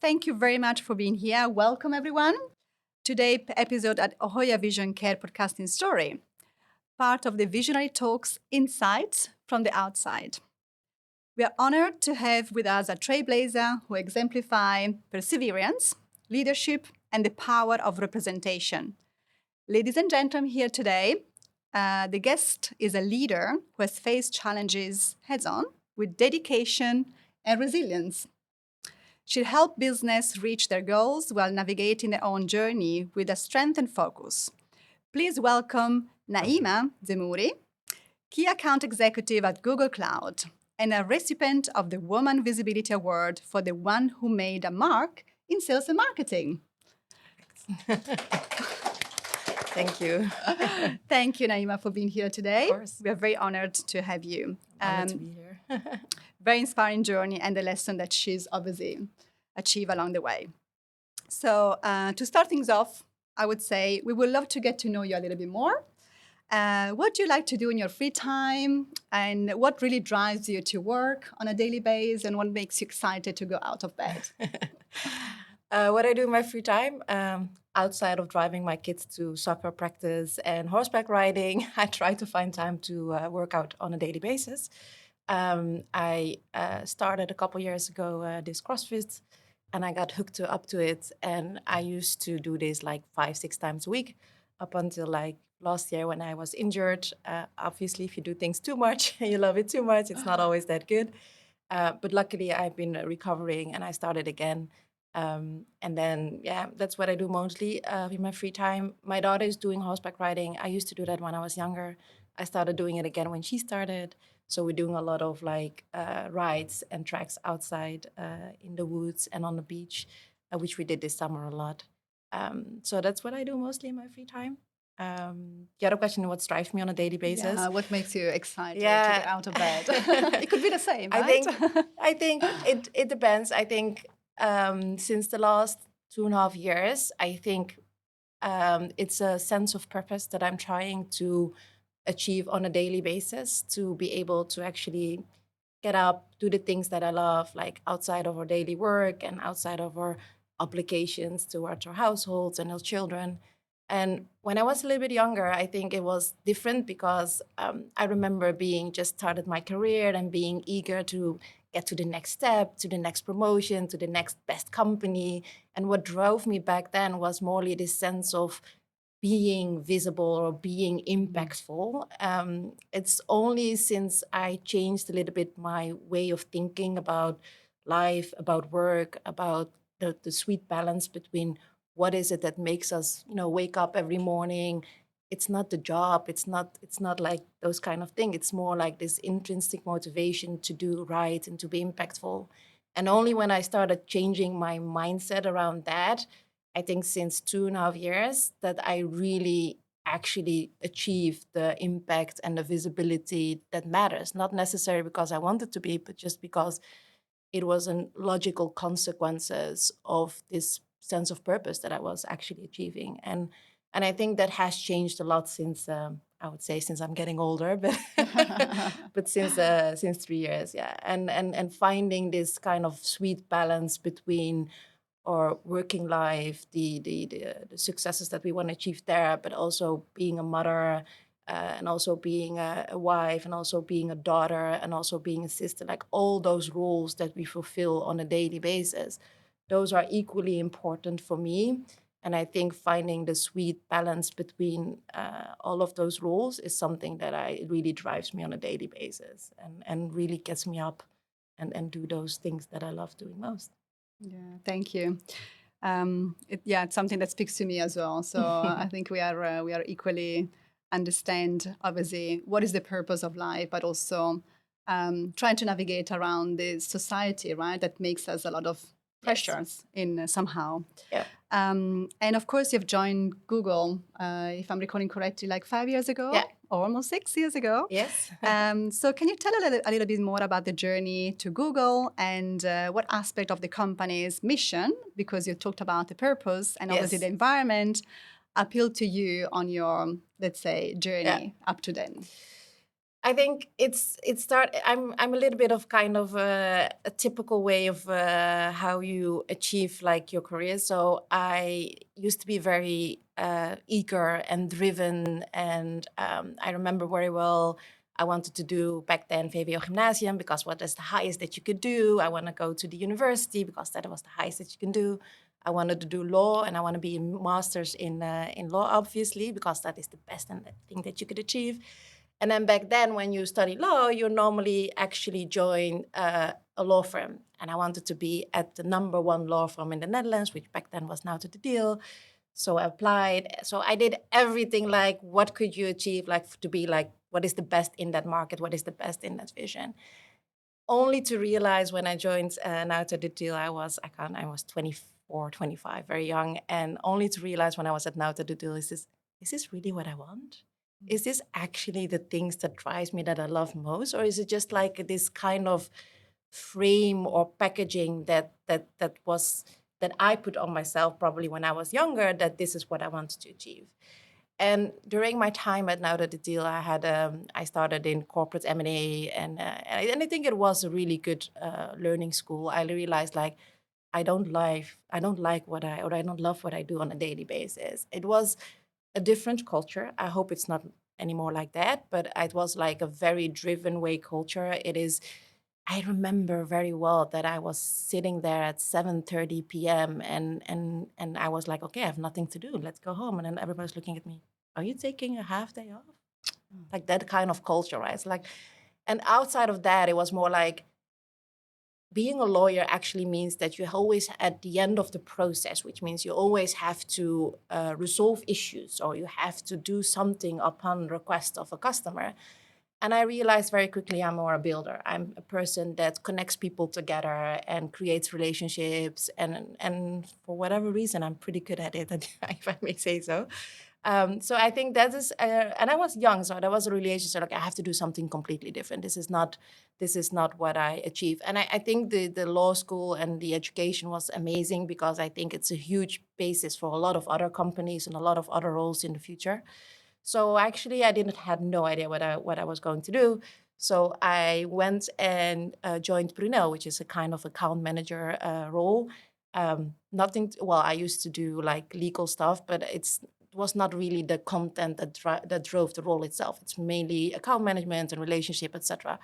Thank you very much for being here. Welcome, everyone. Today's episode at HOYA Vision Care podcasting story, part of the Visionary Talks Insights from the Outside. We are honored to have with us a trailblazer who exemplify perseverance, leadership, and the power of representation. Ladies and gentlemen, here today, the guest is a leader who has faced challenges heads on with dedication and resilience. She'll help business reach their goals while navigating their own journey with a strength and focus. Please welcome Naima Zemmouri, Key Account Executive at Google Cloud and a recipient of the Woman Visibility Award for the one who made a mark in sales and marketing. Thank you. Thank you, Naima, for being here today. Of course. We are very honored to have you. Honored to be here. Very inspiring journey and the lesson that she's obviously achieved along the way. So to start things off, I would say we would love to get to know you a little bit more. What do you like to do in your free time, and what really drives you to work on a daily basis, and what makes you excited to go out of bed? What I do in my free time, outside of driving my kids to soccer practice and horseback riding, I try to find time to work out on a daily basis. I started a couple years ago this CrossFit, and I got hooked up to it. And I used to do this like 5-6 times a week up until like last year when I was injured. Obviously, if you do things too much, you love it too much, it's not always that good. But luckily, I've been recovering and I started again. And then, yeah, that's what I do mostly in my free time. My daughter is doing horseback riding. I used to do that when I was younger. I started doing it again when she started. So we're doing a lot of like rides and tracks outside in the woods and on the beach, which we did this summer a lot. So that's what I do mostly in my free time. The other question, what drives me on a daily basis? Yeah, what makes you excited to Yeah. get out of bed? It could be the same, I right? think it depends. I think since the last 2.5 years, I think it's a sense of purpose that I'm trying to achieve on a daily basis, to be able to actually get up, do the things that I love, like outside of our daily work and outside of our obligations towards our households and our children. And when I was a little bit younger, I think it was different because I remember being just started my career and being eager to get to the next step, to the next promotion, to the next best company. And what drove me back then was morely this sense of being visible or being impactful. It's only since I changed a little bit my way of thinking about life, about work, about the sweet balance between what is it that makes us, wake up every morning. It's not the job. It's not like those kind of thing. It's more like this intrinsic motivation to do right and to be impactful. And only when I started changing my mindset around that, I think since 2.5 years, that I really actually achieved the impact and the visibility that matters. Not necessarily because I wanted to be, but just because it was a logical consequences of this sense of purpose that I was actually achieving. And I think that has changed a lot since I would say since I'm getting older, but but since 3 years, yeah. And finding this kind of sweet balance between our working life, the successes that we want to achieve there, but also being a mother, and also being a wife, and also being a daughter, and also being a sister, like all those roles that we fulfill on a daily basis, those are equally important for me. And I think finding the sweet balance between all of those roles is something that it really drives me on a daily basis, and really gets me up and do those things that I love doing most. Yeah, thank you. It's something that speaks to me as well. So I think we are equally understand obviously what is the purpose of life, but also trying to navigate around the society, right? That makes us a lot of pressures in somehow. Yeah. And of course, you've joined Google, if I'm recalling correctly, like 5 years ago, Yeah. or almost 6 years ago. Yes. So can you tell a little bit more about the journey to Google and what aspect of the company's mission, because you talked about the purpose and obviously Yes. the environment, appealed to you on your, let's say, journey up to then? I think I'm a little bit of kind of a typical way of how you achieve like your career. So I used to be very eager and driven, and I remember very well. I wanted to do back then VWO Gymnasium because what is the highest that you could do? I want to go to the university because that was the highest that you can do. I wanted to do law, and I want to be a master's in law, obviously, because that is the best thing that you could achieve. And then back then, when you study law, you normally actually join a law firm. And I wanted to be at the number one law firm in the Netherlands, which back then was Now to the Deal. So I applied. So I did everything like, what could you achieve, like to be like, what is the best in that market? What is the best in that vision? Only to realize when I joined Now to the Deal, I was 24, 25, very young. And only to realize when I was at Now to the Deal, is this really what I want? Is this actually the things that drives me that I love most? Or is it just like this kind of frame or packaging that I put on myself probably when I was younger, that this is what I wanted to achieve? And during my time at Now That the Deal, I started in corporate M&A, and I think it was a really good learning school. I realized like I don't love what I do on a daily basis. It was a different culture. I hope it's not anymore like that, but it was like a very driven way culture. It is. I remember very well that I was sitting there at 7:30 p.m. and I was like, okay, I have nothing to do. Let's go home. And then everybody's looking at me. Are you taking a half day off? Like that kind of culture, right? It's like, and outside of that, it was more like being a lawyer actually means that you're always at the end of the process, which means you always have to resolve issues or you have to do something upon request of a customer. And I realized very quickly I'm more a builder. I'm a person that connects people together and creates relationships. And for whatever reason, I'm pretty good at it, if I may say so. So I think that is, and I was young, so that was a relation. So like, I have to do something completely different. This is not what I achieve. And I think the law school and the education was amazing because I think it's a huge basis for a lot of other companies and a lot of other roles in the future. So actually, I didn't had no idea what I was going to do. So I went and joined Brunel, which is a kind of account manager role. Well, I used to do like legal stuff, but it was not really the content that drove the role itself. It's mainly account management and relationship, etc.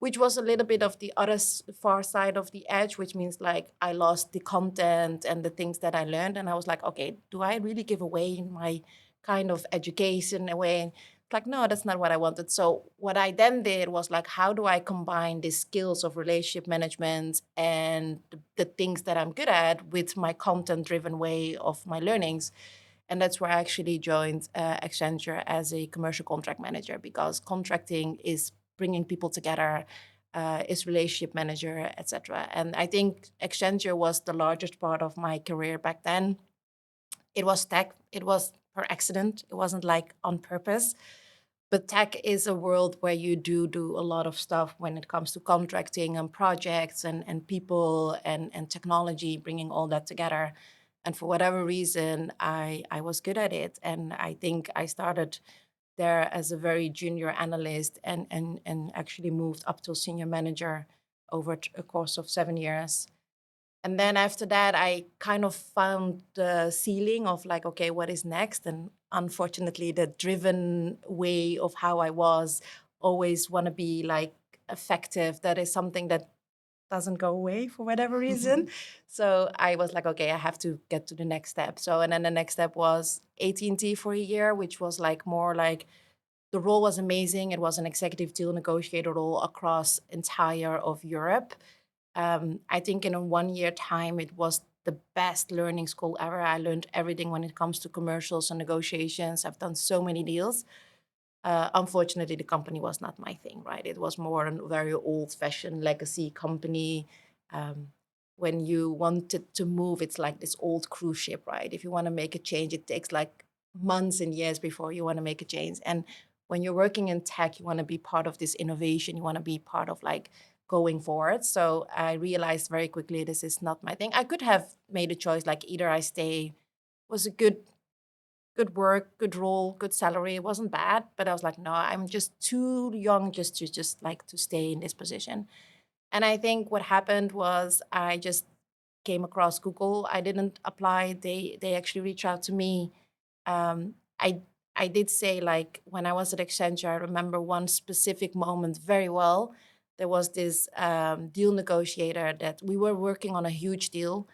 Which was a little bit of the other far side of the edge, which means like I lost the content and the things that I learned, and I was like, okay, do I really give away my kind of education away? And it's like, no, that's not what I wanted. So what I then did was like, how do I combine the skills of relationship management and the things that I'm good at with my content-driven way of my learnings? And that's where I actually joined Accenture as a commercial contract manager, because contracting is bringing people together, is relationship manager, etc. And I think Accenture was the largest part of my career back then. It was tech. It was per accident. It wasn't like on purpose. But tech is a world where you do a lot of stuff when it comes to contracting and projects and people and technology, bringing all that together. And for whatever reason, I was good at it. And I think I started there as a very junior analyst and actually moved up to senior manager over a course of 7 years. And then after that, I kind of found the ceiling of like, okay, what is next? And unfortunately, the driven way of how I was always want to be like effective. That is something that doesn't go away for whatever reason. So I was like, okay, I have to get to the next step. So, and then the next step was AT&T for a year, which was like more like the role was amazing. It was an executive deal negotiator role across entire of Europe. I think in a 1 year time, it was the best learning school ever. I learned everything when it comes to commercials and negotiations. I've done so many deals. Unfortunately, the company was not my thing, right? It was more a very old-fashioned legacy company. Um, when you wanted to move, it's like this old cruise ship, right? If you want to make a change, it takes like months and years before you want to make a change. And when you're working in tech, you want to be part of this innovation. You want to be part of like going forward. So I realized very quickly this is not my thing. I could have made a choice like either I stay was a good good work, good role, good salary. It wasn't bad, but I was like, no, I'm just too young just like to stay in this position. And I think what happened was I just came across Google. I didn't apply. They actually reached out to me. Um, I I did say, like, when I was at Accenture, I remember one specific moment very well. There was this deal negotiator that we were working on a huge deal,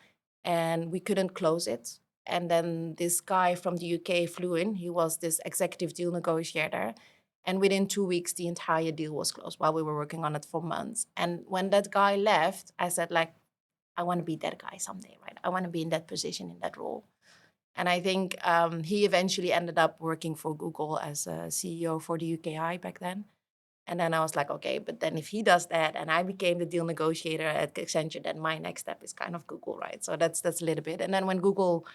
and we couldn't close it. And then this guy from the UK flew in. He was this executive deal negotiator. And within 2 weeks, the entire deal was closed while we were working on it for months. And when that guy left, I said, like, I want to be that guy someday, right? I want to be in that position, in that role. And I think he eventually ended up working for Google as a CEO for the UKI back then. And then I was like, okay, but then if he does that and I became the deal negotiator at Accenture, then my next step is kind of Google, right? So that's a little bit. And then when Google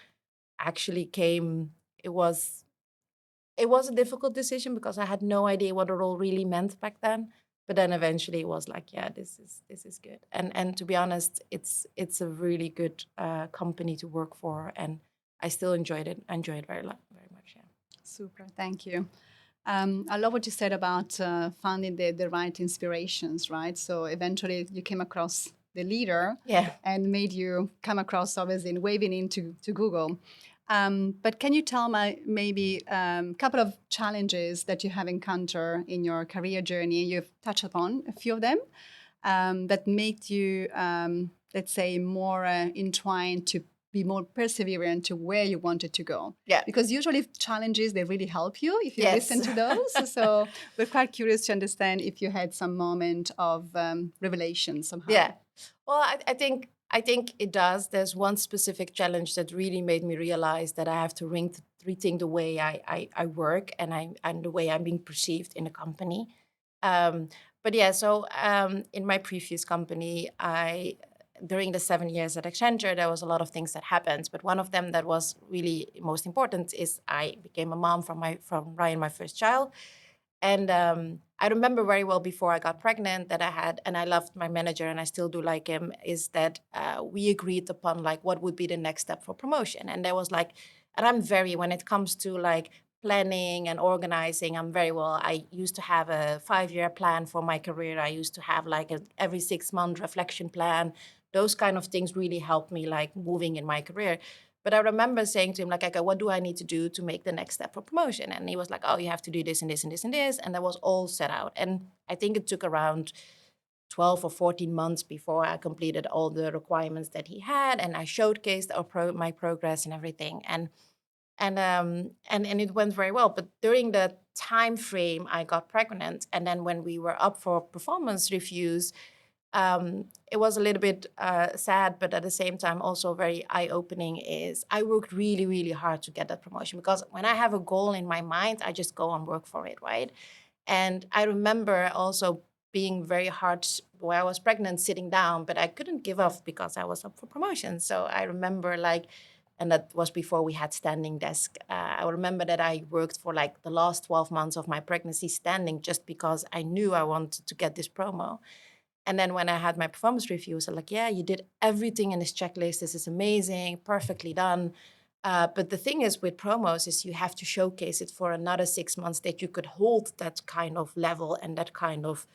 actually came, it was a difficult decision because I had no idea what the role really meant back then. But then eventually it was like, yeah, this is good. And to be honest, it's a really good company to work for, and I still enjoyed it. I enjoyed it very much. Yeah. Super, thank you. I love what you said about finding the right inspirations, right? So eventually you came across the leader Yeah. and made you come across, obviously, in waving into to Google. But can you tell me maybe a couple of challenges that you have encountered in your career journey? You've touched upon a few of them that made you, let's say, more entwined to be more perseverant to where you wanted to go. Yeah. Because usually challenges, they really help you if you Yes. listen to those. So we're quite curious to understand if you had some moment of revelation somehow. Yeah. Well, I think it does. There's one specific challenge that really made me realize that I have to rethink the way I work and the way I'm being perceived in a company. But yeah, so in my previous company, during the 7 years at Accenture, there was a lot of things that happened. But one of them that was really most important is I became a mom from Ryan, my first child. And I remember very well before I got pregnant that I had, and I loved my manager and I still do like him, is that we agreed upon like what would be the next step for promotion. And there was like, and I'm very, when it comes to like planning and organizing, I'm very well. I used to have a 5-year plan for my career. I used to have like every 6-month reflection plan. Those kind of things really helped me like moving in my career. But I remember saying to him, like, okay, what do I need to do to make the next step for promotion? And he was like, oh, you have to do this and this and this and this. And that was all set out. And I think it took around 12 or 14 months before I completed all the requirements that he had. And I showcased my progress and everything. And it went very well. But during the time frame, I got pregnant. And then when we were up for performance reviews, it was a little bit sad, but at the same time also very eye-opening. Is I worked really, really hard to get that promotion because when I have a goal in my mind, I just go and work for it, right? And I remember also being very hard while I was pregnant, sitting down, but I couldn't give up because I was up for promotion. So I remember like, and that was before we had standing desk. I remember that I worked for like the last 12 months of my pregnancy standing just because I knew I wanted to get this promo. And then when I had my performance reviews, I'm like, yeah, you did everything in this checklist. This is amazing, perfectly done. But the thing is with promos is you have to showcase it for another 6 months that you could hold that kind of level and that kind of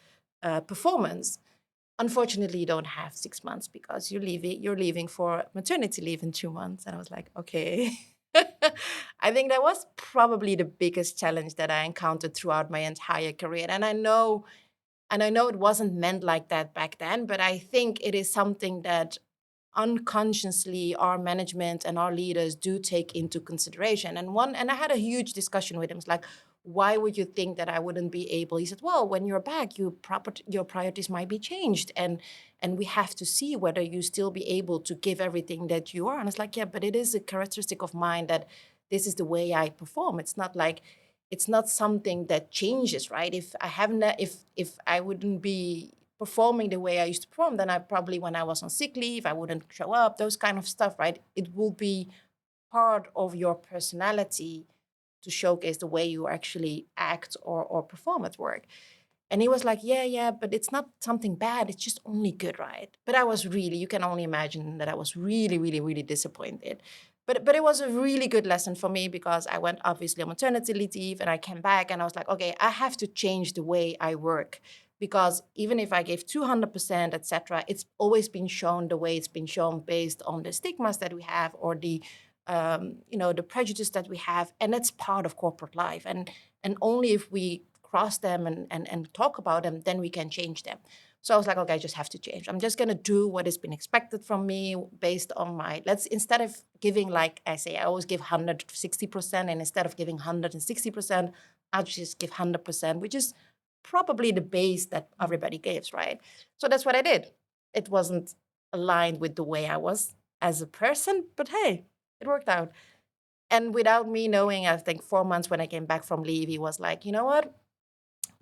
performance. Unfortunately, you don't have 6 months because you're leaving for maternity leave in 2 months. And I was like, okay. I think that was probably the biggest challenge that I encountered throughout my entire career. And I know it wasn't meant like that back then, but I think it is something that unconsciously our management and our leaders do take into consideration. And I had a huge discussion with him. It's like, why would you think that I wouldn't be able? He said, well, when you're back, your priorities might be changed, and we have to see whether you still be able to give everything that you are. And it's like, yeah, but it is a characteristic of mine that this is the way I perform. It's not something that changes, right? If I wouldn't be performing the way I used to perform, then I probably, when I was on sick leave, I wouldn't show up, those kind of stuff, right? It will be part of your personality to showcase the way you actually act or perform at work. And he was like, yeah, but it's not something bad. It's just only good, right? But I was really, you can only imagine that I was really, really, really disappointed. But it was a really good lesson for me because I went obviously on maternity leave and I came back and I was like, okay, I have to change the way I work, because even if I gave 200%, etc., it's always been shown the way it's been shown based on the stigmas that we have, or the the prejudice that we have, and that's part of corporate life. And only if we cross them and talk about them, then we can change them. So I was like, okay, I just have to change. I'm just going to do what has been expected from me based on instead of giving, like I say, I always give 160%. And instead of giving 160%, I'll just give 100%, which is probably the base that everybody gives, right? So that's what I did. It wasn't aligned with the way I was as a person, but hey, it worked out. And without me knowing, I think 4 months when I came back from leave, he was like, you know what?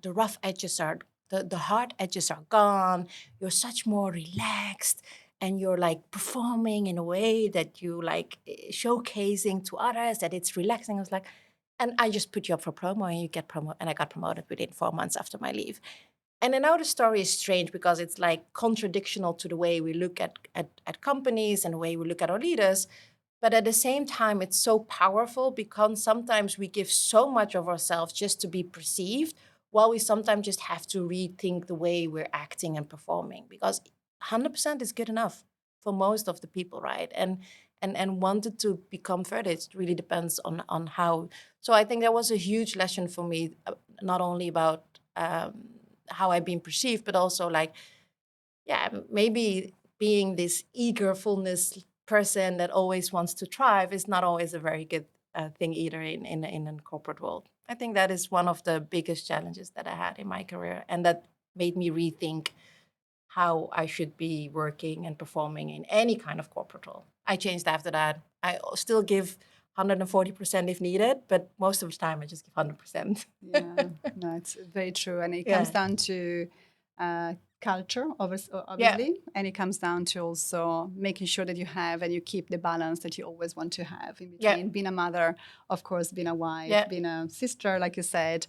The rough edges are the hard edges are gone. You're such more relaxed, and you're like performing in a way that you like showcasing to others that it's relaxing. I was like, and I just put you up for promo and you get promoted. And I got promoted within 4 months after my leave. And I know the story is strange because it's like contradictional to the way we look at companies and the way we look at our leaders. But at the same time, it's so powerful because sometimes we give so much of ourselves just to be perceived, while we sometimes just have to rethink the way we're acting and performing, because 100% is good enough for most of the people, right? And wanted to become further, it really depends on how. So I think that was a huge lesson for me, not only about how I've been perceived, but also like, yeah, maybe being this eagerfulness person that always wants to thrive is not always a very good thing either in a corporate world. I think that is one of the biggest challenges that I had in my career, and that made me rethink how I should be working and performing in any kind of corporate role. I changed after that. I still give 140% if needed, but most of the time I just give 100%. Yeah, no, it's very true. And it comes Yeah. down to culture, Yeah. obviously. And it comes down to also making sure that you have and you keep the balance that you always want to have in Yeah. between being a mother, of course, being a wife, Yeah. being a sister, like you said.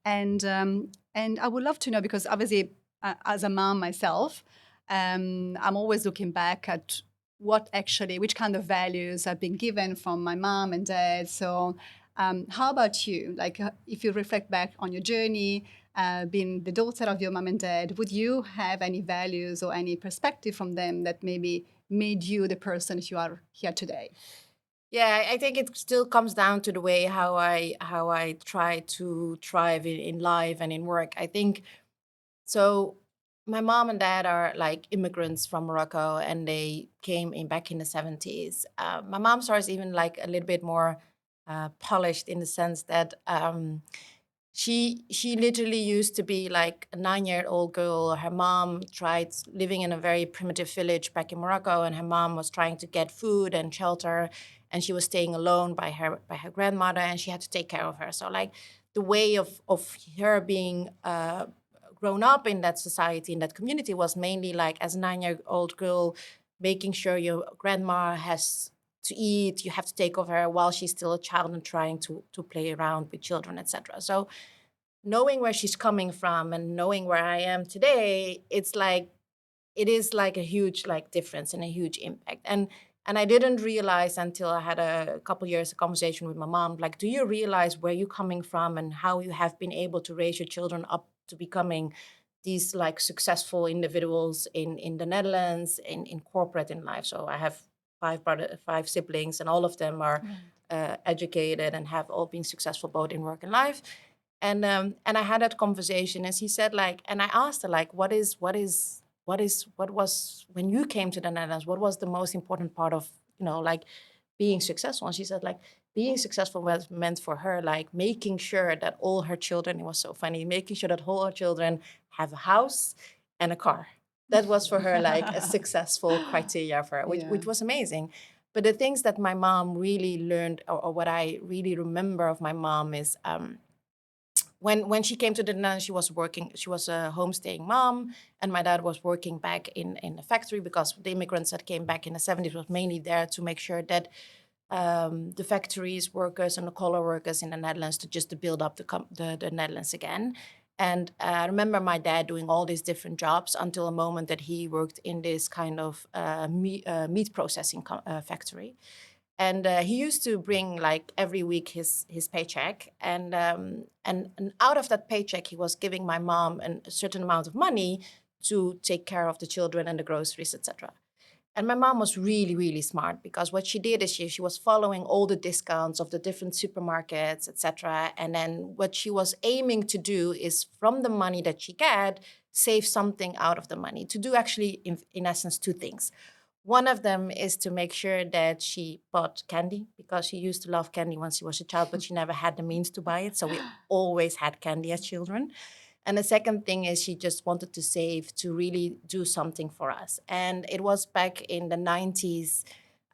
And I would love to know, because obviously, as a mom myself, I'm always looking back at which kind of values I've been given from my mom and dad. So how about you? Like, if you reflect back on your journey, being the daughter of your mom and dad, would you have any values or any perspective from them that maybe made you the person that you are here today? Yeah, I think it still comes down to the way how I try to thrive in life and in work. I think so. My mom and dad are like immigrants from Morocco, and they came in back in the 70s. My mom's story is even like a little bit more polished in the sense that she literally used to be like a 9-year-old girl. Her mom tried living in a very primitive village back in Morocco, and her mom was trying to get food and shelter, and she was staying alone by her grandmother, and she had to take care of her. So like the way of her being grown up in that society, in that community, was mainly like as a 9-year-old girl, making sure your grandma has to eat, you have to take over her while she's still a child and trying to play around with children, etc. So knowing where she's coming from and knowing where I am today, it is like a huge like difference and a huge impact. And I didn't realize until I had a couple years of conversation with my mom, like, do you realize where you're coming from and how you have been able to raise your children up to becoming these like successful individuals in the Netherlands, in corporate, in life. So I have five siblings, and all of them are educated and have all been successful both in work and life. And I had that conversation, and she said like, and I asked her like, what was when you came to the Netherlands, what was the most important part of like being successful? And she said like, being successful was meant for her like making sure that all her children, it was so funny, making sure that all her children have a house and a car. That was for her like a successful criteria for her, which was amazing. But the things that my mom really learned, or what I really remember of my mom, is when she came to the Netherlands, she was working. She was a homestaying mom, and my dad was working back in the factory, because the immigrants that came back in the 70s was mainly there to make sure that the factories workers and the color workers in the Netherlands to build up the Netherlands again. And I remember my dad doing all these different jobs until a moment that he worked in this kind of meat processing factory. And he used to bring like every week his paycheck, and out of that paycheck, he was giving my mom a certain amount of money to take care of the children and the groceries, etc. And my mom was really, really smart, because what she did is she was following all the discounts of the different supermarkets, etc. And then what she was aiming to do is, from the money that she get, save something out of the money to do actually, in essence, two things. One of them is to make sure that she bought candy, because she used to love candy when she was a child, but she never had the means to buy it. So we always had candy as children. And the second thing is she just wanted to save to really do something for us. And it was back in the 90s,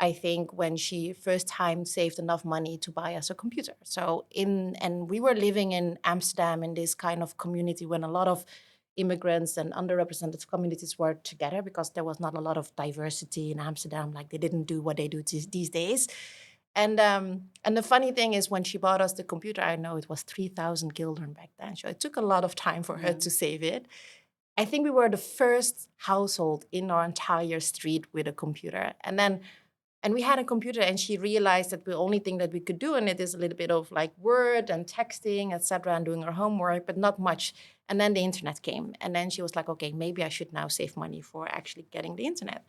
I think, when she first time saved enough money to buy us a computer. And we were living in Amsterdam, in this kind of community when a lot of immigrants and underrepresented communities were together, because there was not a lot of diversity in Amsterdam. Like, they didn't do what they do these days. And the funny thing is, when she bought us the computer, I know it was 3,000 guildern back then. So it took a lot of time for her to save it. I think we were the first household in our entire street with a computer. And we had a computer, and she realized that the only thing that we could do in it is a little bit of like Word and texting, etc., and doing her homework, but not much. And then the internet came. And then she was like, okay, maybe I should now save money for actually getting the internet.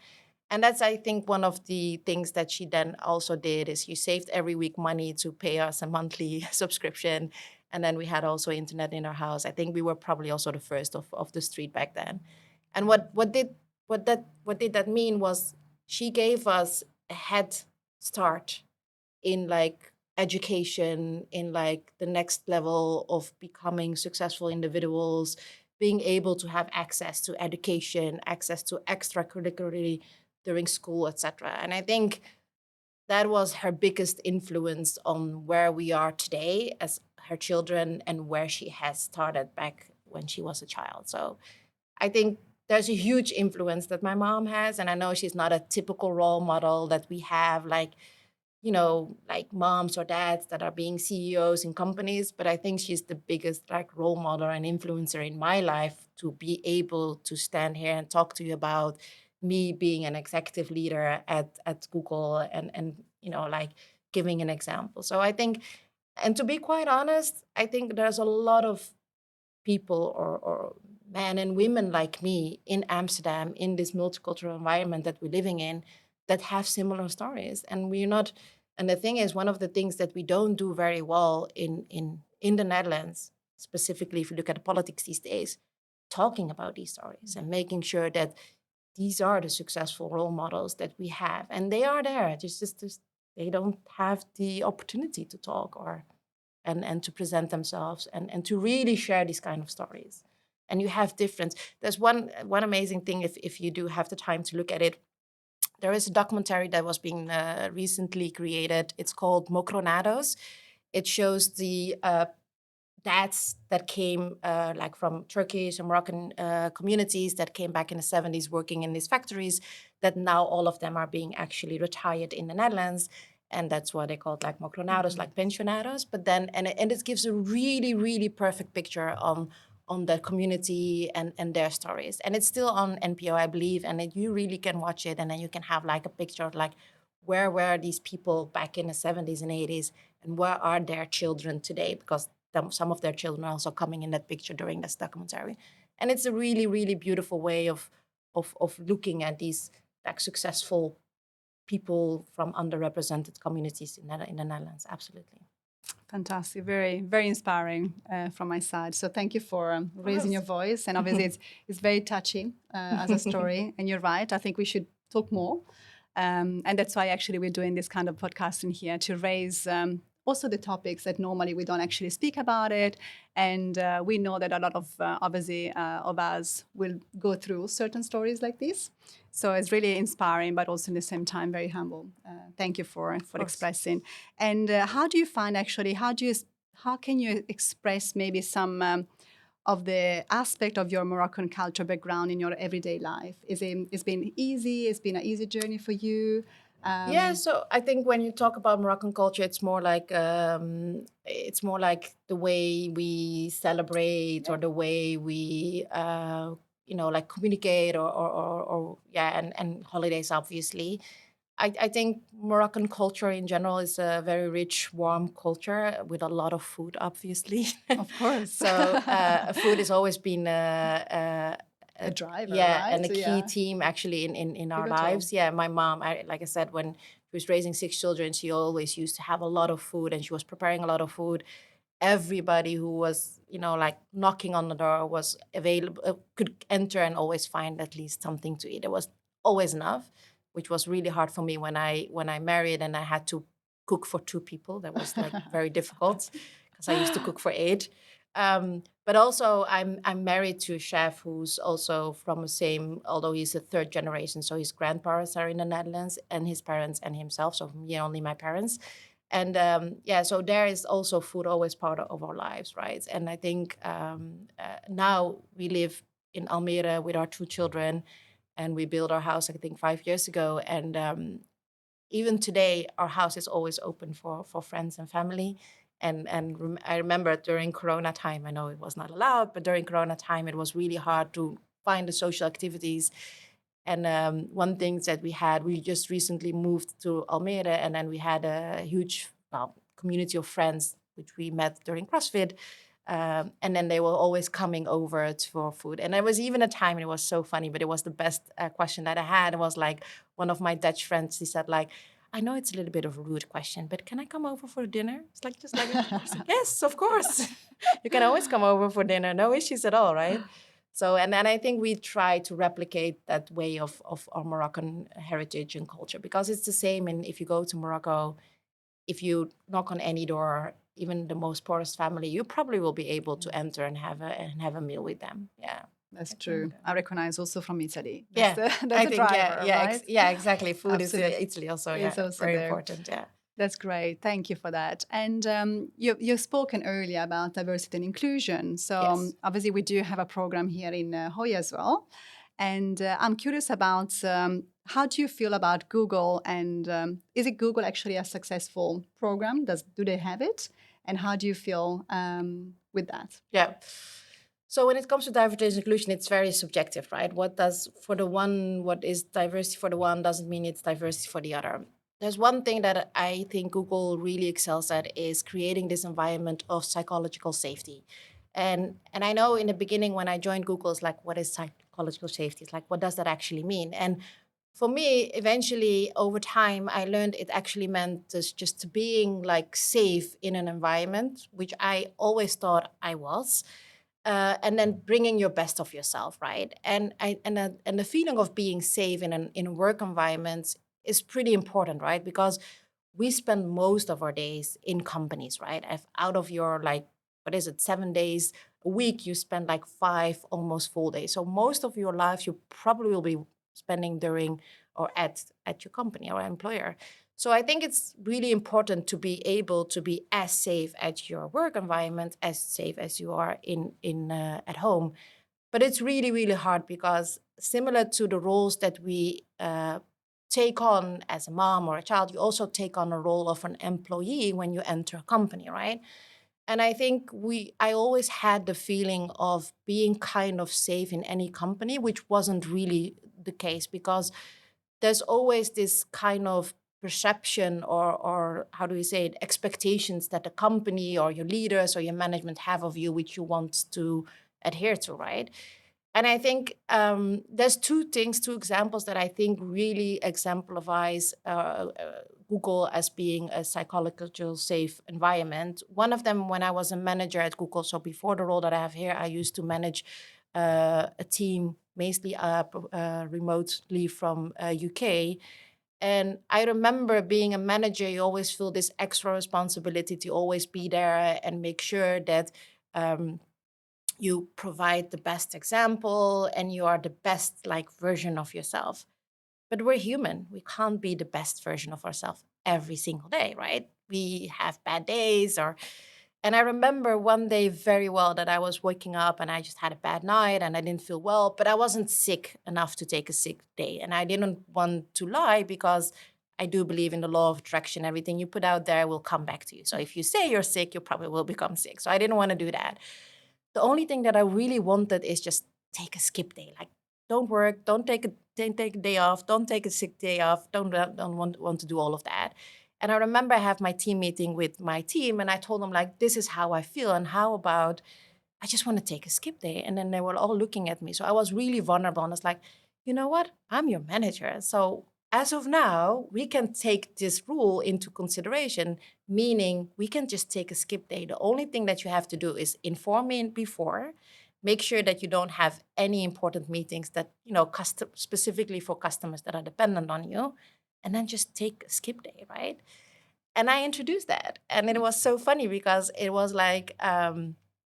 And that's, I think, one of the things that she then also did, is she saved every week money to pay us a monthly subscription. And then we had also internet in our house. I think we were probably also the first of the street back then. And what did that mean was, she gave us a head start in like education, in like the next level of becoming successful individuals, being able to have access to education, access to extracurricular during school, etc. And I think that was her biggest influence on where we are today as her children, and where she has started back when she was a child. So I think there's a huge influence that my mom has. And I know she's not a typical role model that we have, like, like moms or dads that are being CEOs in companies. But I think she's the biggest like role model and influencer in my life, to be able to stand here and talk to you about me being an executive leader at Google, and like giving an example. So I think, and to be quite honest, I think there's a lot of people, or men and women like me in Amsterdam, in this multicultural environment that we're living in, that have similar stories. And we're not, and the thing is, one of the things that we don't do very well in the Netherlands, specifically if you look at the politics these days, talking about these stories and making sure that these are the successful role models that we have. And they are there. Just they don't have the opportunity to talk, or and to present themselves, and to really share these kind of stories. And you have different. There's one amazing thing, if you do have the time to look at it. There is a documentary that was being recently created. It's called Mocronados. It shows the dads that came like from Turkish and Moroccan communities that came back in the 70s working in these factories, that now all of them are being actually retired in the Netherlands. And that's why they call it like mocronados, like pensionados. But then, and it gives a really, really perfect picture on the community and their stories. And it's still on NPO, I believe. And you really can watch it, and then you can have like a picture of like, where were these people back in the 70s and 80s, and where are their children today? Because some of their children are also coming in that picture during this documentary. And it's a really, really beautiful way of looking at these like successful people from underrepresented communities in the Netherlands. Absolutely. Fantastic, very, very inspiring from my side. So thank you for raising your voice. And obviously, it's very touching as a story. And you're right. I think we should talk more. And that's why actually we're doing this kind of podcasting here, to raise also the topics that normally we don't actually speak about it. And we know that a lot of obviously of us will go through certain stories like this. So it's really inspiring, but also in the same time very humble. Thank you for expressing. And how do you find actually? How can you express maybe some of the aspect of your Moroccan culture background in your everyday life? It's been easy? It's been an easy journey for you? Yeah, so I think when you talk about Moroccan culture, it's more like the way we celebrate, or the way we like communicate, or yeah, and holidays, obviously. I think Moroccan culture in general is a very rich, warm culture with a lot of food, obviously. Of course. So food has always been A driver, yeah, right? and a key Yeah. theme actually in our Pivotal. lives. Yeah, my mom, like I said, when she was raising 6 children, she always used to have a lot of food, and she was preparing a lot of food. Everybody who was, like knocking on the door was available, could enter and always find at least something to eat. It was always enough, which was really hard for me when I married and I had to cook for 2 people. That was like very difficult because I used to cook for 8. But also, I'm married to a chef who's also from the same, although he's a third generation. So his grandparents are in the Netherlands, and his parents and himself. So me, only my parents. And yeah, so there is also food always part of our lives, right? And I think now we live in Almere with our 2 children, and we built our house, I think, 5 years ago. And even today, our house is always open for friends and family. And I remember during Corona time, I know it was not allowed, but during Corona time, it was really hard to find the social activities. And one thing that we just recently moved to Almere, and then we had a huge community of friends, which we met during CrossFit. And then they were always coming over for food. And there was even a time, and it was so funny, but it was the best question that I had. It was like one of my Dutch friends, he said like, I know it's a little bit of a rude question, but can I come over for dinner? It's like, just like, I said, yes, of course. You can always come over for dinner. No issues at all, right? So, and then I think we try to replicate that way of our Moroccan heritage and culture, because it's the same. And if you go to Morocco, if you knock on any door, even the most poorest family, you probably will be able to enter and have a meal with them. Yeah. That's I true. think, I recognize also from Italy. That's yeah, the that's I a think, yeah, driver, yeah, right? yeah, exactly. Food is Absolutely. Italy also, It's yeah, also very there. important, yeah. That's great. Thank you for that. And you've spoken earlier about diversity and inclusion. So Yes. obviously, we do have a program here in HOYA as well. And I'm curious about how do you feel about Google? And is it Google actually a successful program? Do they have it? And how do you feel with that? Yeah. So when it comes to diversity and inclusion, it's very subjective, right? What is diversity for the one doesn't mean it's diversity for the other. There's one thing that I think Google really excels at is creating this environment of psychological safety. And I know in the beginning when I joined Google, it's like, what is psychological safety? It's like, what does that actually mean? And for me, eventually over time, I learned it actually meant just being like safe in an environment, which I always thought I was, and then bringing your best of yourself, right? And the feeling of being safe in a work environment is pretty important, right? Because we spend most of our days in companies, right? If out of your like, what is it, 7 days a week, you spend like 5 almost full days. So most of your life you probably will be spending during or at your company or employer. So I think it's really important to be able to be as safe at your work environment as safe as you are in at home. But it's really, really hard because similar to the roles that we take on as a mom or a child, you also take on a role of an employee when you enter a company, right? And I think I always had the feeling of being kind of safe in any company, which wasn't really the case, because there's always this kind of perception, or how do we say it, expectations that the company or your leaders or your management have of you, which you want to adhere to, right? And I think there's two examples that I think really exemplifies Google as being a psychological safe environment. One of them, when I was a manager at Google, so before the role that I have here, I used to manage a team mostly remotely from UK. And I remember being a manager, you always feel this extra responsibility to always be there and make sure that you provide the best example and you are the best like version of yourself. But we're human. We can't be the best version of ourselves every single day, right? We have bad days or and I remember one day very well that I was waking up and I just had a bad night and I didn't feel well, but I wasn't sick enough to take a sick day. And I didn't want to lie because I do believe in the law of attraction. Everything you put out there will come back to you. So if you say you're sick, you probably will become sick. So I didn't want to do that. The only thing that I really wanted is just take a skip day. Like, don't work, don't take take a day off, don't take a sick day off, don't want to do all of that. And I remember I have my team meeting with my team, and I told them like, this is how I feel, and how about I just want to take a skip day. And then they were all looking at me. So I was really vulnerable. And I was like, you know what? I'm your manager. So as of now, we can take this rule into consideration, meaning we can just take a skip day. The only thing that you have to do is inform me before, make sure that you don't have any important meetings that, specifically for customers that are dependent on you, and then just take a skip day, right? And I introduced that. And it was so funny because it was like,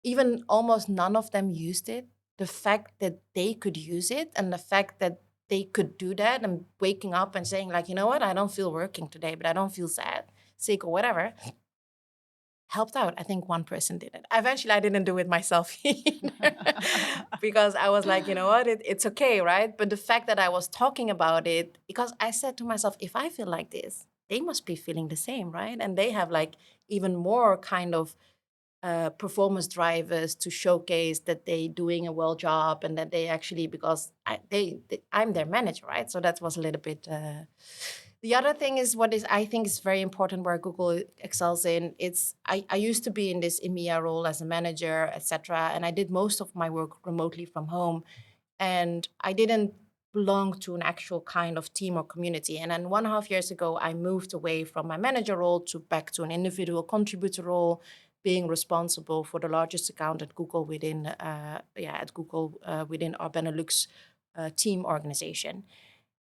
even almost none of them used it. The fact that they could use it and the fact that they could do that and waking up and saying like, you know what, I don't feel working today, but I don't feel sad, sick or whatever, helped out. I think one person did it. Eventually, I didn't do it myself either because I was like, you know what, it's okay, right? But the fact that I was talking about it, because I said to myself, if I feel like this, they must be feeling the same, right? And they have like even more kind of performance drivers to showcase that they doing a well job and that they actually, because I'm their manager, right? So that was a little bit. The other thing is what is I think is very important where Google excels in. I used to be in this EMEA role as a manager, etc., and I did most of my work remotely from home, and I didn't belong to an actual kind of team or community. And then 1.5 years ago, I moved away from my manager role to back to an individual contributor role, being responsible for the largest account at Google within within our Benelux team organization.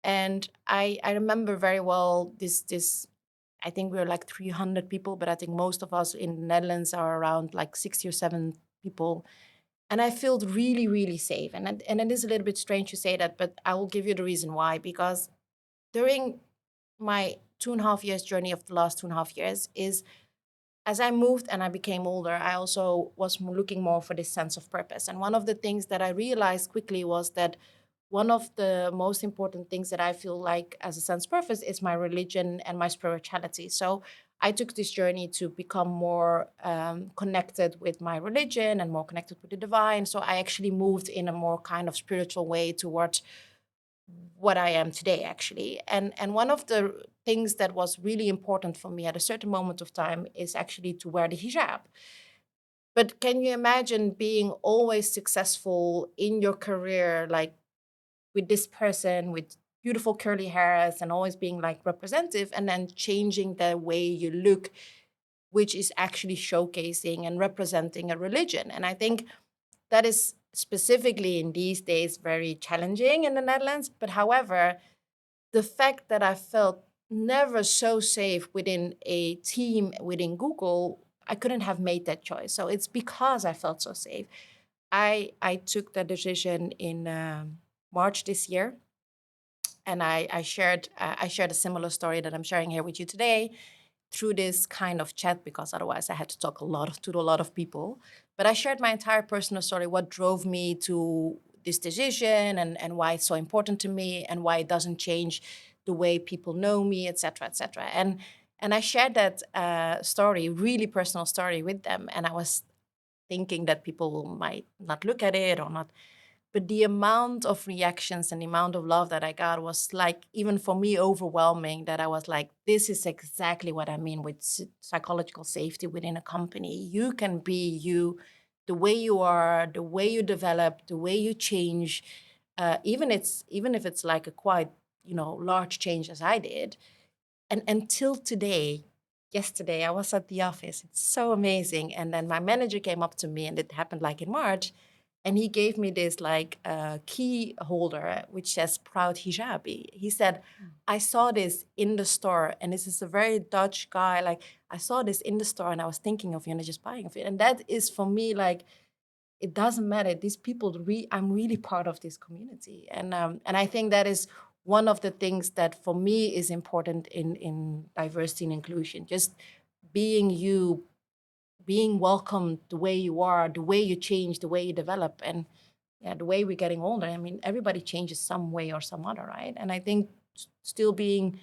And I remember very well this I think we were like 300 people, but I think most of us in the Netherlands are around like 60 or 7 people. And I felt really, really safe. And it is a little bit strange to say that, but I will give you the reason why. Because during my 2.5 years journey of the last 2.5 years is as I moved and I became older, I also was looking more for this sense of purpose. And one of the things that I realized quickly was that one of the most important things that I feel like as a sense of purpose is my religion and my spirituality. So I took this journey to become more connected with my religion and more connected with the divine. So I actually moved in a more kind of spiritual way towards what I am today, actually. And one of the things that was really important for me at a certain moment of time is actually to wear the hijab. But can you imagine being always successful in your career, like with this person with beautiful curly hairs and always being like representative, and then changing the way you look, which is actually showcasing and representing a religion? And I think that is specifically in these days very challenging in the Netherlands. But however, the fact that I felt never so safe within a team within Google, I couldn't have made that choice. So it's because I felt so safe. I took that decision in March this year, and I shared a similar story that I'm sharing here with you today through this kind of chat, because otherwise I had to talk to a lot of people. But I shared my entire personal story, what drove me to this decision, and why it's so important to me, and why it doesn't change the way people know me, et cetera, et cetera. And I shared that story, really personal story, with them. And I was thinking that people might not look at it or not. But the amount of reactions and the amount of love that I got was like, even for me, overwhelming, that I was like, this is exactly what I mean with psychological safety within a company. You can be you, the way you are, the way you develop, the way you change, even if it's like a quite, large change as I did. And until today, yesterday, I was at the office. It's so amazing. And then my manager came up to me, and it happened like in March. And he gave me this like key holder which says "Proud Hijabi." He said, "I saw this in the store, and this is a very Dutch guy. Like I saw this in the store, and I was thinking of you and just buying of it." And that is for me like, it doesn't matter. These people, I'm really part of this community, and I think that is one of the things that for me is important in diversity and inclusion. Just being you, being welcomed the way you are, the way you change, the way you develop, and yeah, the way we're getting older. I mean, everybody changes some way or some other, right? And I think still being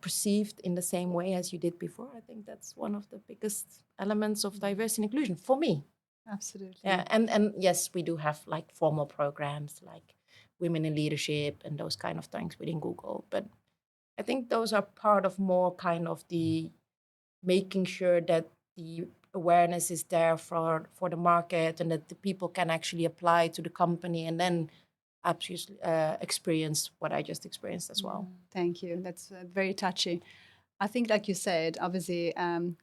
perceived in the same way as you did before, I think that's one of the biggest elements of diversity and inclusion for me. Absolutely. Yeah, and yes, we do have like formal programs, like women in leadership and those kind of things within Google. But I think those are part of more kind of the making sure that the awareness is there for the market and that the people can actually apply to the company and then absolutely experience what I just experienced as well. Thank you. That's very touchy. I think, like you said, obviously,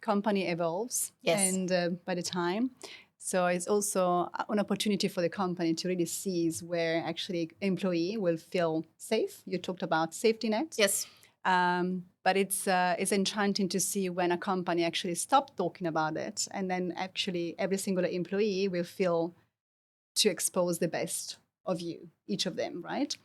company evolves, Yes. and by the time, so it's also an opportunity for the company to really seize where actually employee will feel safe. You talked about safety net. Yes. But it's enchanting to see when a company actually stopped talking about it, and then actually every single employee will feel to expose the best of you, each of them, right?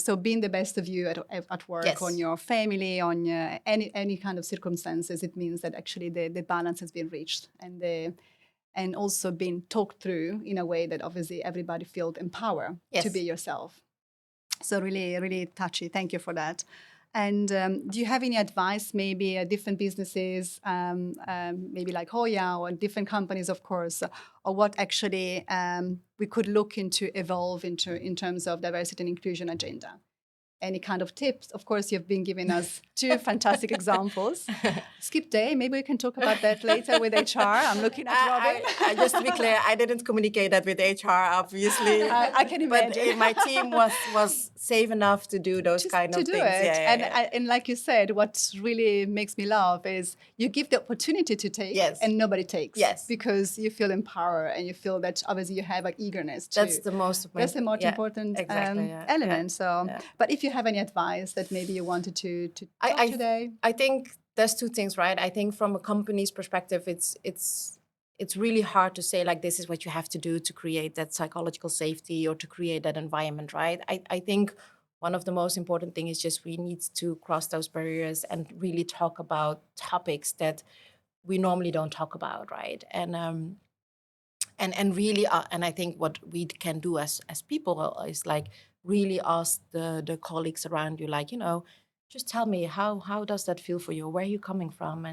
So being the best of you at work, Yes. on your family, on any kind of circumstances, it means that actually the balance has been reached and also being talked through in a way that obviously everybody feels empowered Yes. to be yourself. So really, really touchy. Thank you for that. And do you have any advice, maybe different businesses, maybe like HOYA or different companies, of course, or what actually we could look into evolve into in terms of diversity and inclusion agenda? Any kind of tips? Of course, you've been giving us two fantastic examples. Skip day, maybe we can talk about that later with HR. I'm looking at Robin. Just to be clear, I didn't communicate that with HR, obviously. I can imagine. But my team was safe enough to do those kind of do things. it. Yeah. And like you said, what really makes me laugh is you give the opportunity to take, Yes. and nobody takes. Yes. Because you feel empowered and you feel that obviously you have an eagerness to. That's the most Important exactly, element. So, yeah. but if you have any advice that maybe you wanted to talk today, I think there's two things, right? I think from a company's perspective, it's really hard to say like this is what you have to do to create that psychological safety or to create that environment, right? I think one of the most important things is just we need to cross those barriers and really talk about topics that we normally don't talk about, right? And really, and I think what we can do as people is like really ask the colleagues around you, like, just tell me how does that feel for you? Where are you coming from?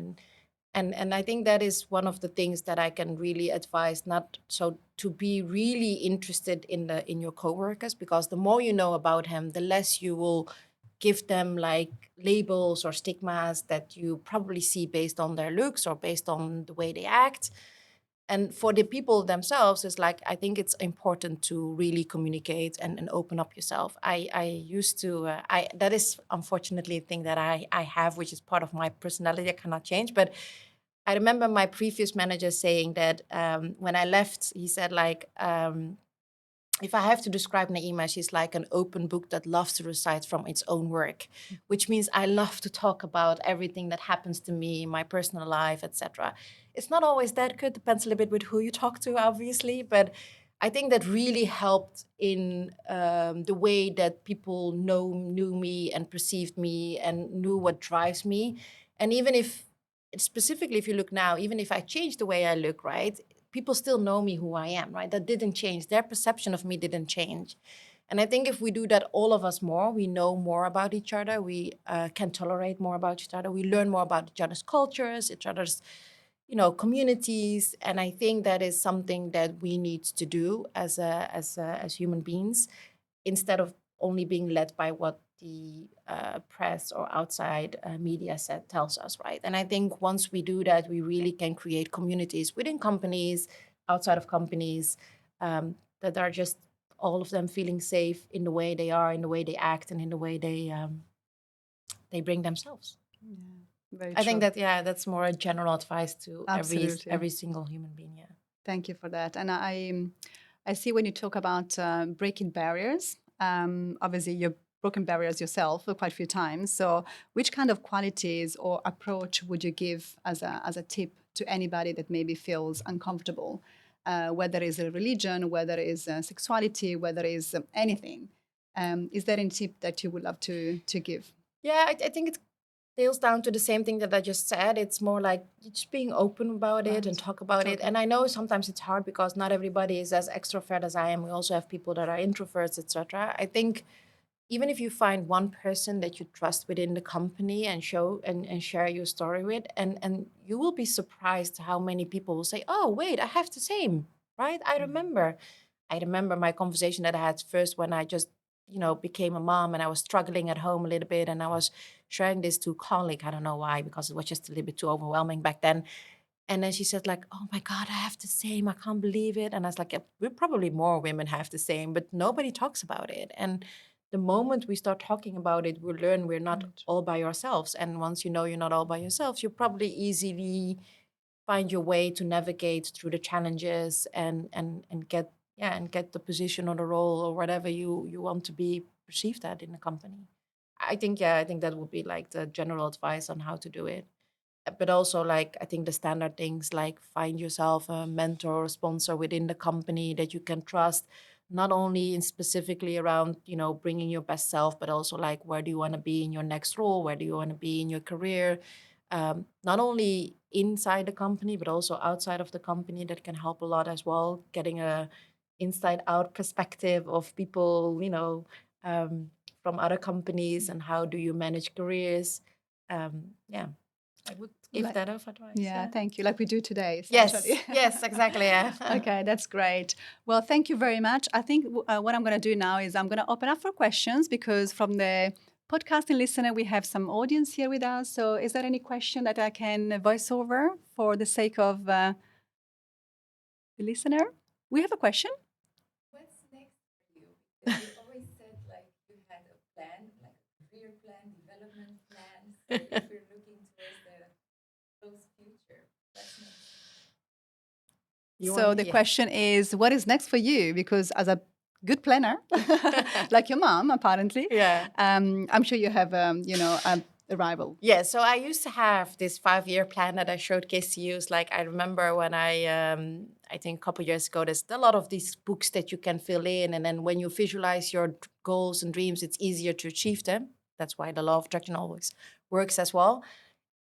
And I think that is one of the things that I can really advise, not so to be really interested in your coworkers, because the more you know about him, the less you will give them like labels or stigmas that you probably see based on their looks or based on the way they act. And for the people themselves, it's like, I think it's important to really communicate and open up yourself. I used to, that is unfortunately a thing that I have, which is part of my personality. I cannot change. But I remember my previous manager saying that when I left, he said like, if I have to describe Naima, she's like an open book that loves to recite from its own work, which means I love to talk about everything that happens to me, my personal life, etc. It's not always that good. Depends a little bit with who you talk to, obviously. But I think that really helped in the way that people knew me and perceived me and knew what drives me. And even if, specifically, if you look now, even if I change the way I look, right? People still know me who I am, right? That didn't change. Their perception of me didn't change. And I think if we do that, all of us more, we know more about each other. We can tolerate more about each other. We learn more about each other's cultures, each other's, communities. And I think that is something that we need to do as human beings, instead of only being led by what the press or outside media tells us, right? And I think once we do that, we really can create communities within companies, outside of companies, that are just all of them feeling safe in the way they are, in the way they act, and in the way they bring themselves. yeah, very I think true. that that's more a general advice to Absolutely. every single human being. Yeah. Thank you for that. And I see when you talk about breaking barriers, obviously you've broken barriers yourself quite a few times. So which kind of qualities or approach would you give as a tip to anybody that maybe feels uncomfortable, whether it's a religion, whether it's sexuality, whether it's anything? Is there any tip that you would love to give? Yeah, I think it tails down to the same thing that I just said. It's more like just being open about it and talk about it. And I know sometimes it's hard because not everybody is as extrovert as I am. We also have people that are introverts, etc. I think even if you find one person that you trust within the company and show and share your story with, and you will be surprised how many people will say, "Oh, wait, I have the same," right? I remember my conversation that I had first when I just became a mom and I was struggling at home a little bit, and I was sharing this to a colleague. I don't know why, because it was just a little bit too overwhelming back then. And then she said, like, "Oh my God, I have the same. I can't believe it." And I was like, "Yeah, we're probably more women have the same, but nobody talks about it." And the moment we start talking about it, we learn we're not all by ourselves. And once you know you're not all by yourselves, you probably easily find your way to navigate through the challenges and get the position or the role or whatever you want to be perceived at in the company. I think that would be like the general advice on how to do it. But also, like, I think the standard things like find yourself a mentor or sponsor within the company that you can trust, not only in specifically around bringing your best self, but also like where do you want to be in your next role, where do you want to be in your career, not only inside the company but also outside of the company. That can help a lot as well, getting a inside out perspective of people um, from other companies, and how do you manage careers. Yeah, I would give Like, that of advice. yeah, thank you. Like we do today, Yes, essentially. yes, exactly. Yeah. Okay, that's great. Well, thank you very much. I think what I'm going to do now is I'm going to open up for questions, because from the podcasting listener, we have some audience here with us. So, is there any question that I can voice over for the sake of the listener? We have a question. What's next for you? Because you always said like you had a plan, like a career plan, development plan. So if we're looking towards the close future, what's next? So the question is, what is next for you? Because as a good planner, like your mom, apparently, Yeah. I'm sure you have, a rival. Yeah, so I used to have this 5-year plan that I showcased to you. It's like, I remember when I think a couple of years ago, there's a lot of these books that you can fill in. And then when you visualize your goals and dreams, it's easier to achieve them. That's why the law of attraction always works as well.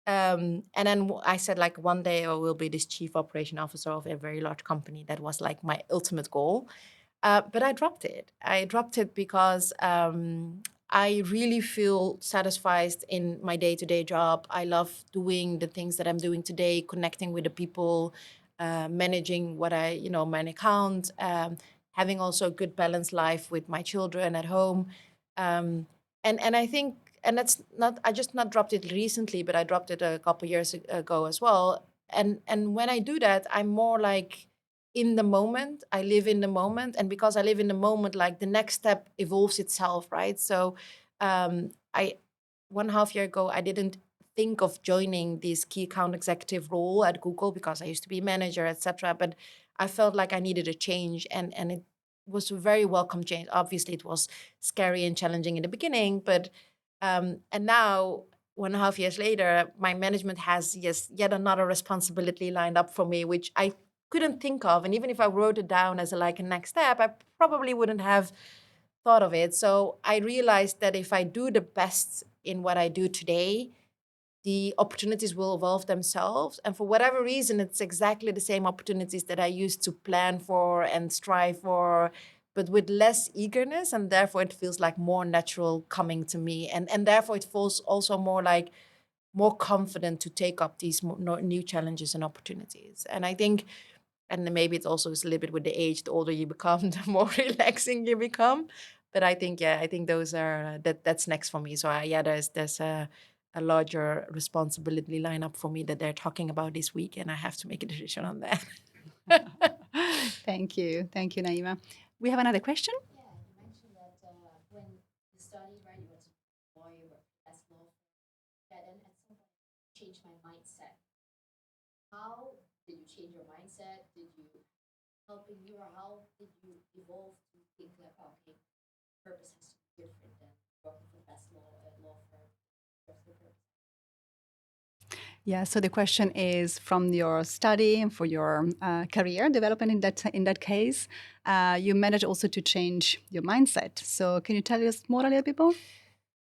And then I said, like, one day I will be this chief operation officer of a very large company. That was like my ultimate goal. But I dropped it. I dropped it because I really feel satisfied in my day-to-day job. I love doing the things that I'm doing today, connecting with the people, managing my account, having also a good balanced life with my children at home. And I think, and that's not, I just not dropped it recently, but I dropped it a couple years ago as well. And when I do that, I'm more like in the moment. I live in the moment, and because I live in the moment, like the next step evolves itself, right? So I 1.5 year ago, I didn't think of joining this key account executive role at Google because I used to be manager, etc. But I felt like I needed a change, and it was a very welcome change. Obviously, it was scary and challenging in the beginning, but and now 1.5 years later, my management has yet another responsibility lined up for me, which I couldn't think of. And even if I wrote it down as a next step, I probably wouldn't have thought of it. So I realized that if I do the best in what I do today, the opportunities will evolve themselves. And for whatever reason, it's exactly the same opportunities that I used to plan for and strive for, but with less eagerness. And therefore, it feels like more natural coming to me. And therefore, it feels also more confident to take up these new challenges and opportunities. And I think, and maybe it's also a little bit with the age, the older you become, the more relaxing you become. But I think, those are, that's next for me. So there's a larger responsibility lineup for me that they're talking about this week, and I have to make a decision on that. Thank you. Thank you, Naima. We have another question. Yeah, you mentioned that when you studied, right, you went to law, you were as law, that then at some point changed my mindset. How did you change your mindset? Did you helping you, or how did you evolve to think like, okay, purpose has to be different than working for best law firm? What's the purpose? Yeah. So the question is from your study and for your career development. In that case, you managed also to change your mindset. So can you tell us more a little bit more?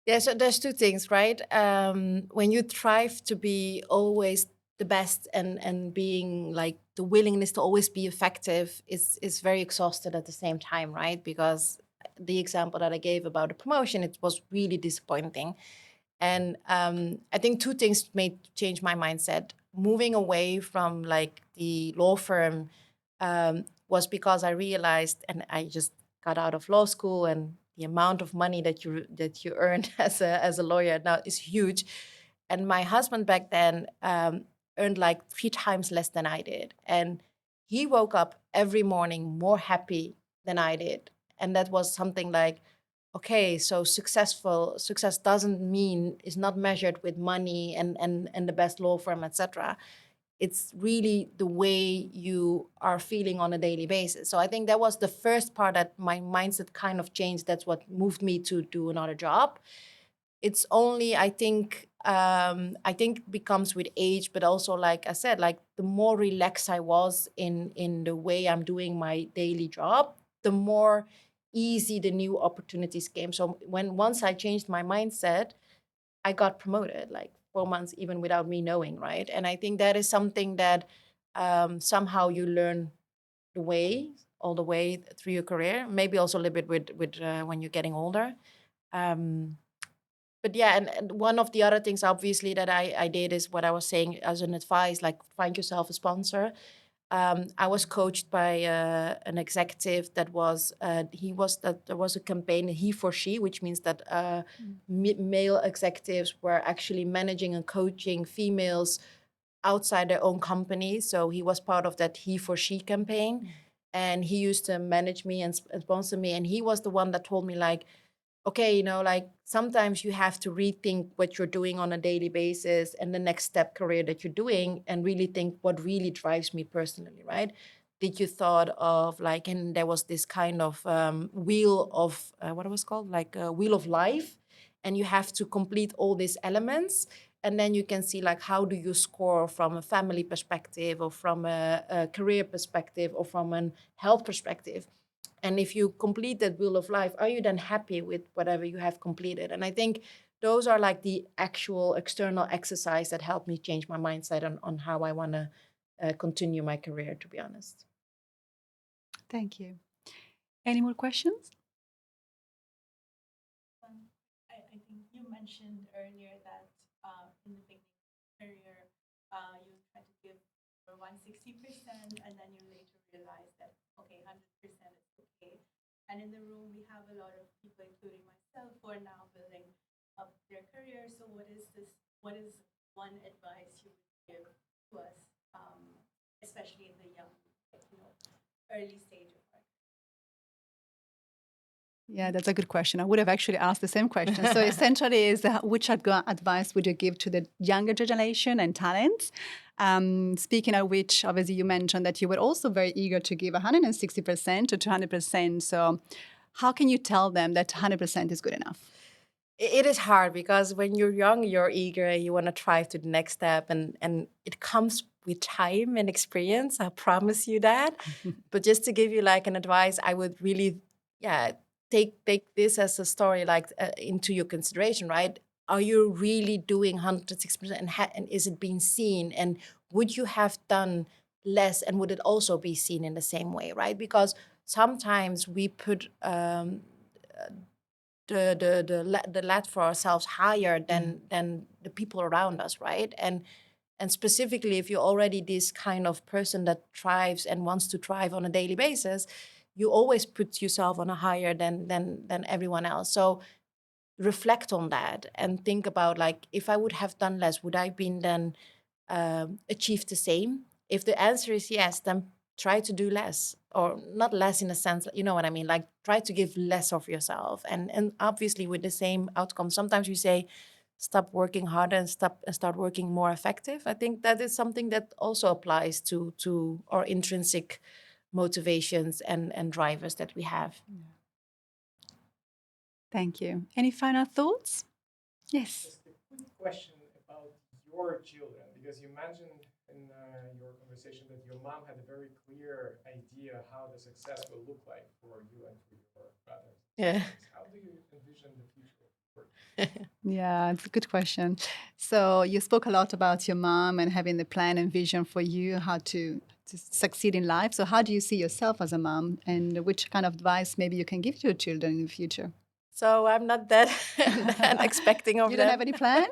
Yeah, so there's two things, right? When you strive to be always the best, and being like the willingness to always be effective is very exhausted at the same time, right? Because the example that I gave about the promotion, it was really disappointing. And I think two things made change my mindset. Moving away from like the law firm was because I realized, and I just got out of law school, and the amount of money that you earn as a lawyer now is huge. And my husband back then earned like 3 times less than I did, and he woke up every morning more happy than I did. And that was something like, okay, so success doesn't mean is not measured with money and the best law firm, etc. It's really the way you are feeling on a daily basis. So I think that was the first part that my mindset kind of changed. That's what moved me to do another job. It's only, I think becomes with age, but also, like I said, like the more relaxed I was in the way I'm doing my daily job, the more easy the new opportunities came. So once I changed my mindset, I got promoted like 4 months, even without me knowing, right? And I think that is something that somehow you learn the way, all the way through your career. Maybe also a little bit with when you're getting older. Um, but yeah, and one of the other things, obviously, that I did is what I was saying as an advice, like find yourself a sponsor. I was coached by an executive that was that there was a campaign, he for she, which means that male executives were actually managing and coaching females outside their own company. So he was part of that he for she campaign, and he used to manage me and sponsor me. And he was the one that told me, like, okay, like sometimes you have to rethink what you're doing on a daily basis and the next step career that you're doing, and really think what really drives me personally, right? Did you thought of like, and there was this kind of wheel of what it was called, like a wheel of life, and you have to complete all these elements, and then you can see like how do you score from a family perspective, or from a career perspective, or from a health perspective. And if you complete that wheel of life, are you then happy with whatever you have completed? And I think those are like the actual external exercise that helped me change my mindset on how I want to continue my career, to be honest. Thank you. Any more questions? I think you mentioned earlier that in the beginning of your career, you try to give for 160%, and then you later realize that, okay, 100% is okay. And in the room, we have a lot of people, including myself, who are now building up their career. So what is one advice you would give to us, especially in the young, early stage of our career? Yeah, that's a good question. I would have actually asked the same question. So essentially, is which advice would you give to the younger generation and talents? Speaking of which, obviously, you mentioned that you were also very eager to give 160% to 200%. So how can you tell them that 100% is good enough? It is hard because when you're young, you're eager, you want to try to the next step, and it comes with time and experience. I promise you that. But just to give you like an advice, I would really, yeah, take this as a story, like into your consideration, right? Are you really doing 106%, and is it being seen? And would you have done less, and would it also be seen in the same way, right? Because sometimes we put the lat for ourselves higher than the people around us, right? And specifically, if you're already this kind of person that thrives and wants to thrive on a daily basis, you always put yourself on a higher than everyone else. So reflect on that and think about, like, if I would have done less, would I been then achieved the same? If the answer is yes, then try to do less, or not less in a sense, you know what I mean? Like, try to give less of yourself, and obviously with the same outcome. Sometimes we say, stop working harder and start working more effective. I think that is something that also applies to our intrinsic motivations and drivers that we have. Thank you. Any final thoughts? Yes. Just a quick question about your children, because you mentioned in your conversation that your mom had a very clear idea how the success will look like for you and for your brothers. Yeah. How do you envision the future of work? Yeah, it's a good question. So you spoke a lot about your mom and having the plan and vision for you, how to succeed in life. So how do you see yourself as a mom, and which kind of advice maybe you can give to your children in the future? So I'm not that, that expecting of You them. don't have any plan?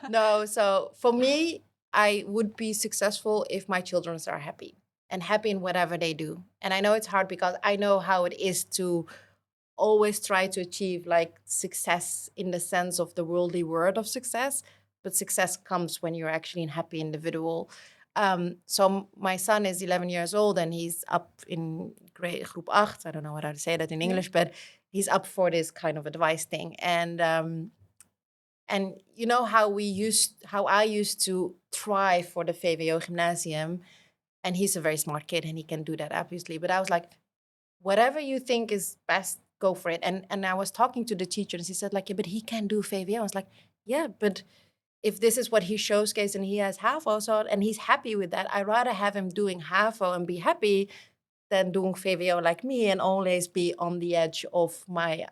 No. So for me, I would be successful if my children are happy and happy in whatever they do. And I know it's hard because I know how it is to always try to achieve like success in the sense of the worldly word of success, but success comes when you're actually a happy individual. So my son is 11 years old and he's up in grade groep 8. I don't know how to say that in English, but he's up for this kind of advice thing. And you know how I used to try for the VWO gymnasium, and he's a very smart kid and he can do that obviously. But I was like, whatever you think is best, go for it. And I was talking to the teacher and she said like, yeah, but he can do VWO. I was like, yeah, but if this is what he showcased and he has HAVO, so and he's happy with that, I'd rather have him doing HAVO and be happy than doing VWO like me and always be on the edge of my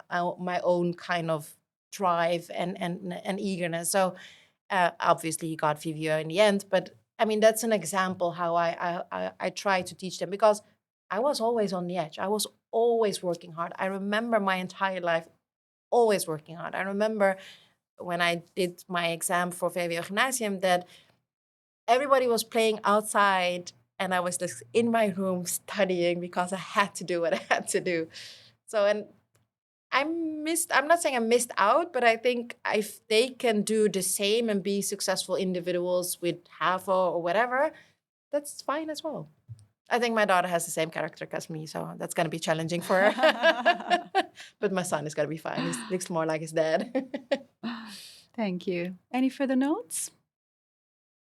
own kind of drive and eagerness. So obviously he got VWO in the end, but I mean that's an example how I try to teach them, because I was always on the edge. I was always working hard. I remember my entire life always working hard. I remember when I did my exam for VWO Gymnasium that everybody was playing outside and I was just in my room studying because I had to do what I had to do. So, and I'm not saying I missed out, but I think if they can do the same and be successful individuals with HAVO or whatever, that's fine as well. I think my daughter has the same character as me, so that's going to be challenging for her. But my son is going to be fine. He looks more like his dad. Thank you. Any further notes?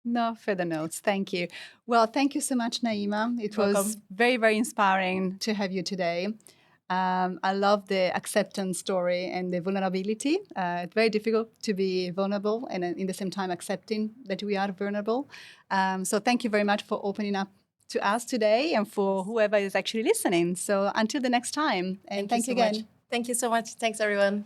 No further notes. Thank you. Well, thank you so much, Naima. It was Welcome. very, very inspiring to have you today. I love the acceptance story and the vulnerability. It's very difficult to be vulnerable and in the same time accepting that we are vulnerable. So thank you very much for opening up to us today and for whoever is actually listening. So until the next time. And thank you so again. much. Thank you so much. Thanks, everyone.